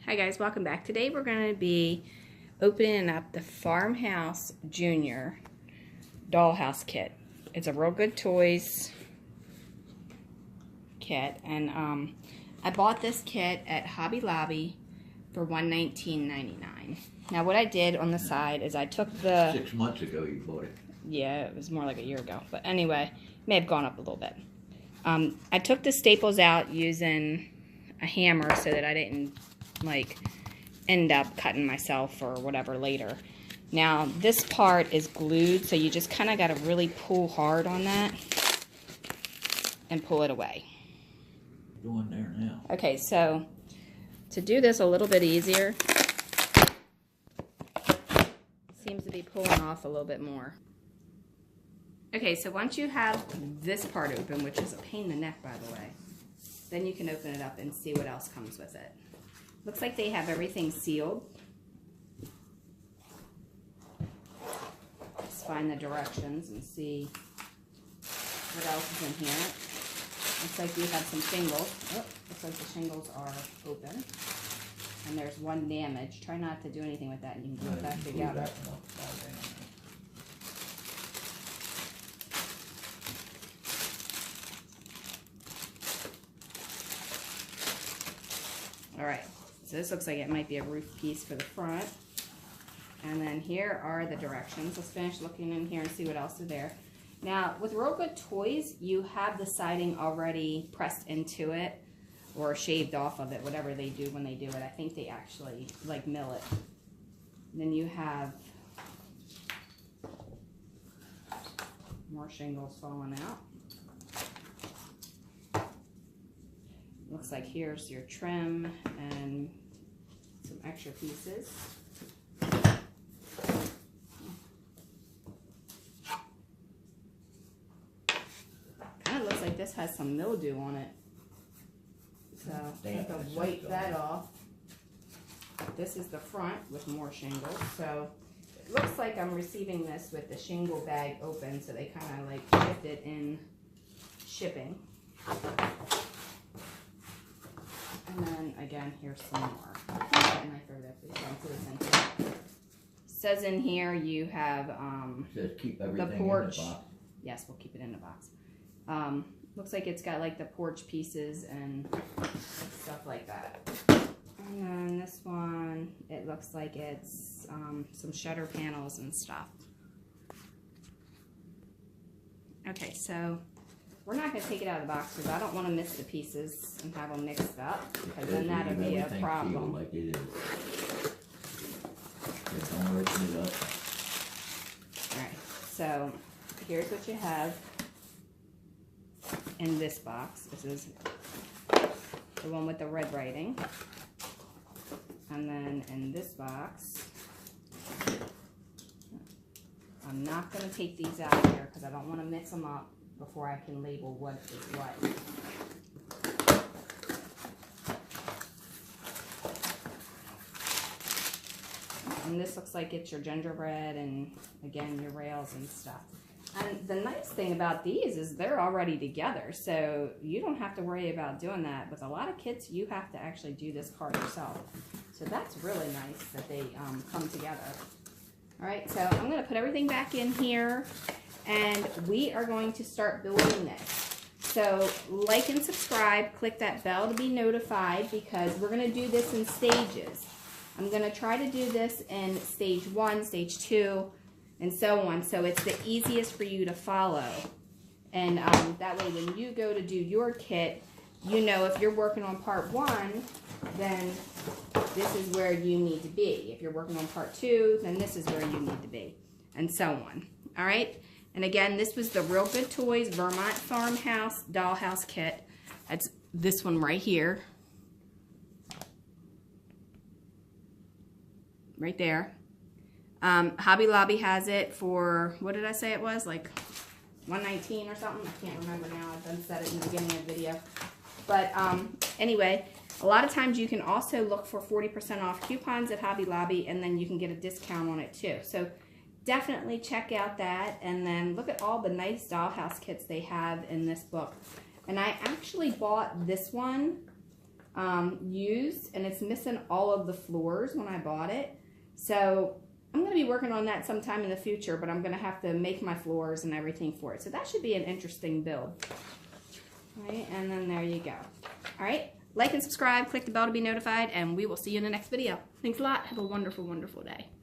Hi guys, welcome back. Today we're going to be opening up the Farmhouse Junior Dollhouse kit. It's a Real Good Toys kit, and I bought this kit at Hobby Lobby for $19.99. Now what I did on the side is I took the... 6 months ago you bought it. Yeah, it was more like a year ago, but anyway, may have gone up a little bit. I took the staples out using a hammer so that I didn't like end up cutting myself or whatever later. Now this part is glued, so you just kind of got to really pull hard on that and pull it away. Going there now. Okay, so to do this a little bit easier, seems to be pulling off a little bit more. Okay, so once you have this part open, which is a pain in the neck by the way, then you can open it up and see what else comes with it. Looks like they have everything sealed. Just find the directions and see what else is in here. Looks like you have some shingles. Oh, looks like the shingles are open. And there's one damage. Try not to do anything with that and you can glue it back together. Alright, so this looks like it might be a roof piece for the front. And then here are the directions. Let's finish looking in here and see what else is there. Now, with Real Good Toys, you have the siding already pressed into it or shaved off of it, whatever they do when they do it. I think they actually, like, mill it. And then you have more shingles falling out. Looks like here's your trim and some extra pieces. Kind of looks like this has some mildew on it. So I have to wipe that off. This is the front with more shingles. So it looks like I'm receiving this with the shingle bag open, so they kind of like shift it in shipping. And then again, here's some more. And I throw that please. It says in here you have says keep everything the porch. in the box. Yes, we'll keep it in the box. Looks like it's got like the porch pieces and stuff like that. And then this one, it looks like it's some shutter panels and stuff. Okay, so we're not going to take it out of the box because I don't want to miss the pieces and have them mixed up, because then that would be a problem. Like it is. Don't open it up. Alright, so here's what you have in this box. This is the one with the red writing. And then in this box, I'm not going to take these out of here because I don't want to mix them up before I can label what is what. And this looks like it's your gingerbread and again your rails and stuff. And the nice thing about these is they're already together, so you don't have to worry about doing that. With a lot of kits, you have to actually do this part yourself. So that's really nice that they come together. Alright, so I'm going to put everything back in here. And we are going to start building this. So like and subscribe, click that bell to be notified because we're going to do this in stages. I'm going to try to do this in stage 1, stage 2, and so on. So it's the easiest for you to follow. And that way when you go to do your kit, you know if you're working on part 1, then this is where you need to be. If you're working on part 2, then this is where you need to be. And so on. All right? And again, this was the Real Good Toys Vermont Farmhouse Dollhouse Kit. That's this one right here. Right there. Hobby Lobby has it for, what did I say it was? Like $119 or something? I can't remember now. I've done said it in the beginning of the video. But anyway, a lot of times you can also look for 40% off coupons at Hobby Lobby, and then you can get a discount on it too. So definitely check out that, and then look at all the nice dollhouse kits they have in this book. And I actually bought this one used, and it's missing all of the floors when I bought it. So I'm going to be working on that sometime in the future, but I'm going to have to make my floors and everything for it. So that should be an interesting build. All right, and then there you go. All right, like and subscribe, click the bell to be notified, and we will see you in the next video. Thanks a lot. Have a wonderful, wonderful day.